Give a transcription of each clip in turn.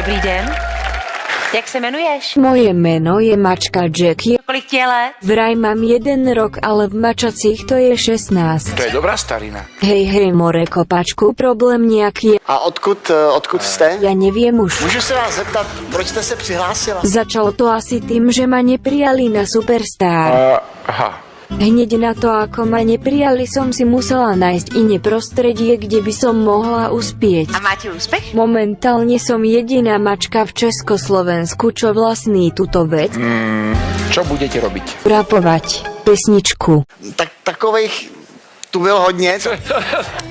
Dobrý den. Jak se jmenuješ? Moje meno je mačka Jackie. Kolik ti je let? Vraj mám 1 rok, ale v mačacích to je 16. To je dobrá starina. Hej, more kopačku, problém nějaký je. A odkud jste? Ja neviem už. Můžu se vás zeptat, proč jste se přihlásila? Začalo to asi tým, že ma neprijali na Superstar. Aha. Hneď na to, ako ma neprijali, som si musela nájsť iné prostredie, kde by som mohla uspieť. A máte úspech? Momentálne som jediná mačka v Československu, čo vlastní túto vec. Čo budete robiť? Rapovať pesničku. Tak takovejch tu bylo hodně.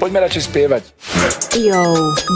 Poďme radšej spievať. Yo,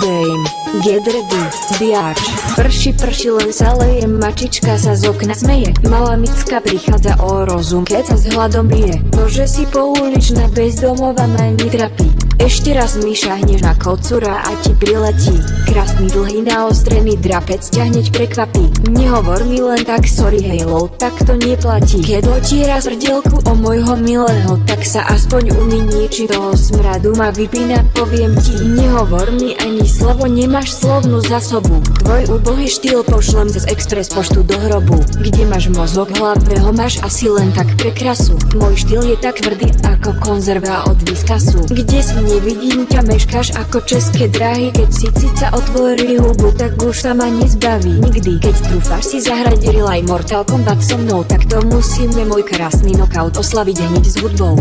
dame, get ready, biač. Prši, len sa leje, mačička sa z okna smeje. Malá micka prichádza o rozum, keď sa s hladom bije. Nože si pouličná bezdomová ma netrapí. Ešte raz mi šahneš na kocúra a ti priletí. Krásny dlhý naostrený drapec ťa hneď prekvapí. Nehovor mi len tak sorry hejlo, tak to neplatí. Keď otiera srdielku o môjho milého, tak sa aspoň umí či toho smradu ma vypína, poviem ti. Nehovor mi ani slovo, nemáš slovnú zásobu. Tvoj úbohý štýl pošlem cez Express poštu do hrobu. Kde máš mozog, hlave ho máš asi len tak pre krasu. Môj štýl je tak tvrdý ako konzerva od Viskasu. Kde si nevidím ťa, meškáš ako české dráhy. Keď si cica otvorí hubu, tak už sa ma nezbaví nikdy. Keď trúfáš si zahrať Relay Mortal Kombat so mnou, tak to musíme môj krásny knockout oslaviť hneď s hudbou.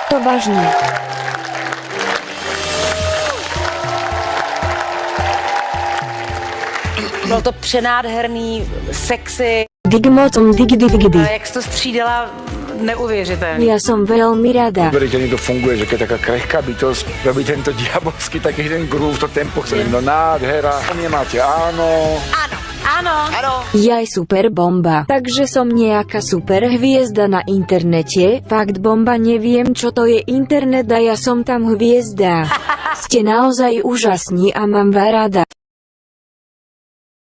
To vážne. Bylo to přenádherný, sexy. Digmocom digdy. Jak jsi to střídala, neuvěřitelný. Ja som veľmi rada. Veriteľne to funguje, že keď taká krehká bytosť robí tento diabolský taký ten groove, to tempo chce. No nádhera. Nemáte áno. Áno. Jaj super bomba. Takže som nejaká super hviezda na internete. Fakt bomba, neviem čo to je internet a ja som tam hviezda. Ste naozaj úžasní a mám vás rada.